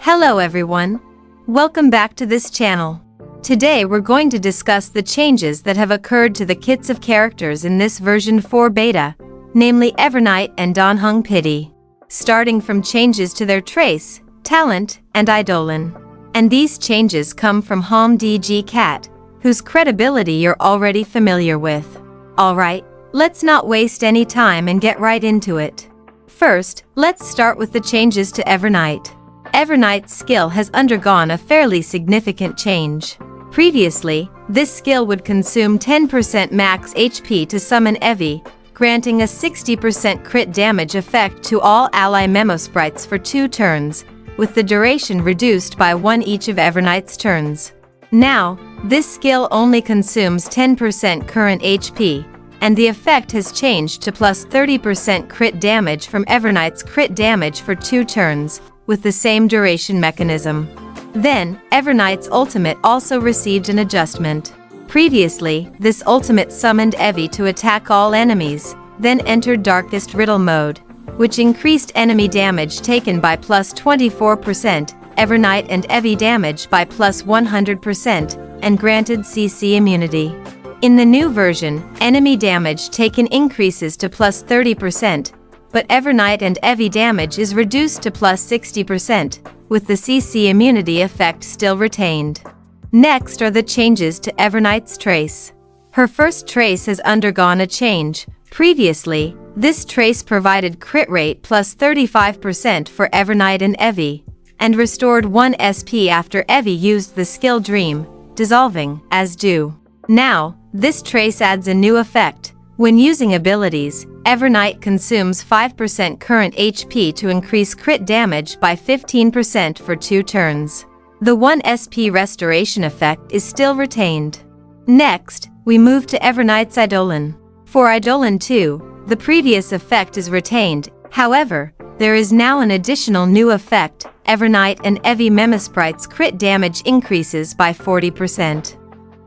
Hello everyone. Welcome back to this channel. Today we're going to discuss the changes that have occurred to the kits of characters in this version 4 beta, namely Evernight and Danheng Pity. Starting from changes to their trace, talent, and eidolon. And these changes come from Hom DG Cat, whose credibility you're already familiar with. Alright, let's not waste any time and get right into it. First, let's start with the changes to Evernight. Evernight's skill has undergone a fairly significant change. Previously, this skill would consume 10% max HP to summon Evi, granting a 60% crit damage effect to all ally memo sprites for 2 turns, with the duration reduced by 1 each of Evernight's turns. Now, this skill only consumes 10% current HP, and the effect has changed to plus 30% crit damage from Evernight's crit damage for 2 turns, with the same duration mechanism. Then, Evernight's ultimate also received an adjustment. Previously, this ultimate summoned Evi to attack all enemies, then entered Darkest Riddle mode, which increased enemy damage taken by plus 24%, Evernight and Evi damage by plus 100%, and granted CC immunity. In the new version, enemy damage taken increases to plus 30%, but Evernight and Evi damage is reduced to plus 60%, with the CC immunity effect still retained. Next are the changes to Evernight's trace. Her first trace has undergone a change. Previously, this trace provided crit rate plus 35% for Evernight and Evi, and restored 1 SP after Evi used the skill Dream, dissolving, as due. Now, this trace adds a new effect. When using abilities, Evernight consumes 5% current HP to increase crit damage by 15% for 2 turns. The 1 SP restoration effect is still retained. Next, we move to Evernight's eidolon. For eidolon 2, the previous effect is retained, however, there is now an additional new effect. Evernight and Evi Memosprite's crit damage increases by 40%.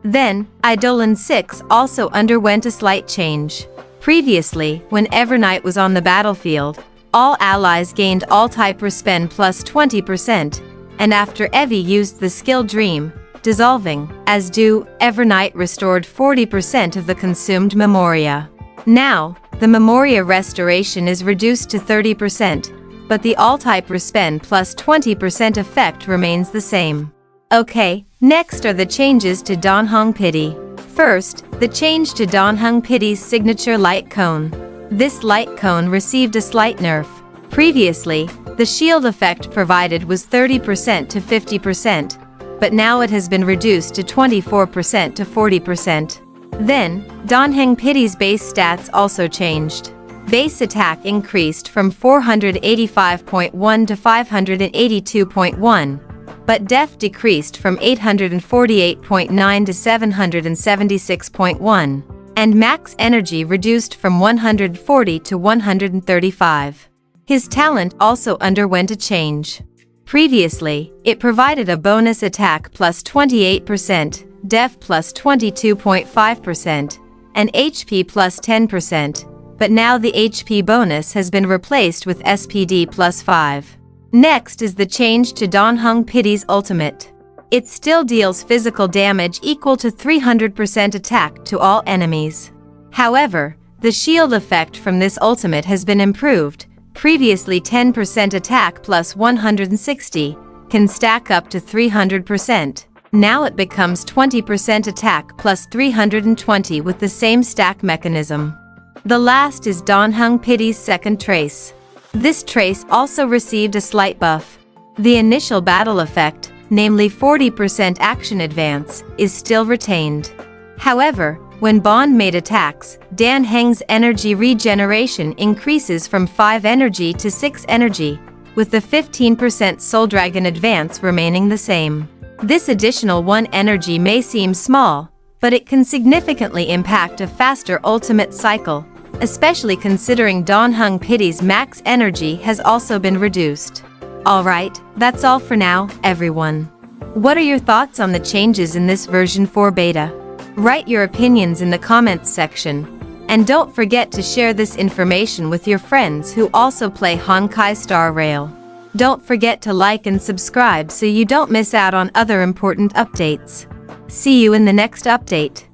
Then, eidolon 6 also underwent a slight change. Previously, when Evernight was on the battlefield, all allies gained all-type respen plus 20%, and after Evi used the skill Dream, dissolving, as due, Evernight restored 40% of the consumed memoria. Now, the memoria restoration is reduced to 30%, but the all-type respen plus 20% effect remains the same. Okay, next are the changes to Danheng Pity. First, the change to Danheng Pity's signature light cone. This light cone received a slight nerf. Previously, the shield effect provided was 30% to 50%, but now it has been reduced to 24% to 40%. Then, Danheng Pity's base stats also changed. Base attack increased from 485.1 to 582.1, but def decreased from 848.9 to 776.1, and max energy reduced from 140 to 135. His talent also underwent a change. Previously, it provided a bonus attack plus 28%, def plus 22.5%, and HP plus 10%, but now the HP bonus has been replaced with SPD plus 5. Next is the change to Danheng Pity's ultimate. It still deals physical damage equal to 300% attack to all enemies. However, the shield effect from this ultimate has been improved. Previously 10% attack plus 160 can stack up to 300%. Now it becomes 20% attack plus 320 with the same stack mechanism. The last is Danheng Pity's second trace. This trace also received a slight buff. The initial battle effect, namely 40% action advance, is still retained. However, when Bond made attacks, Danheng's energy regeneration increases from 5 energy to 6 energy, with the 15% Soul Dragon advance remaining the same. This additional 1 energy may seem small, but it can significantly impact a faster ultimate cycle, especially considering Danheng Pity's max energy has also been reduced. Alright, that's all for now, everyone. What are your thoughts on the changes in this version 4 beta? Write your opinions in the comments section, and don't forget to share this information with your friends who also play Honkai Star Rail. Don't forget to like and subscribe so you don't miss out on other important updates. See you in the next update.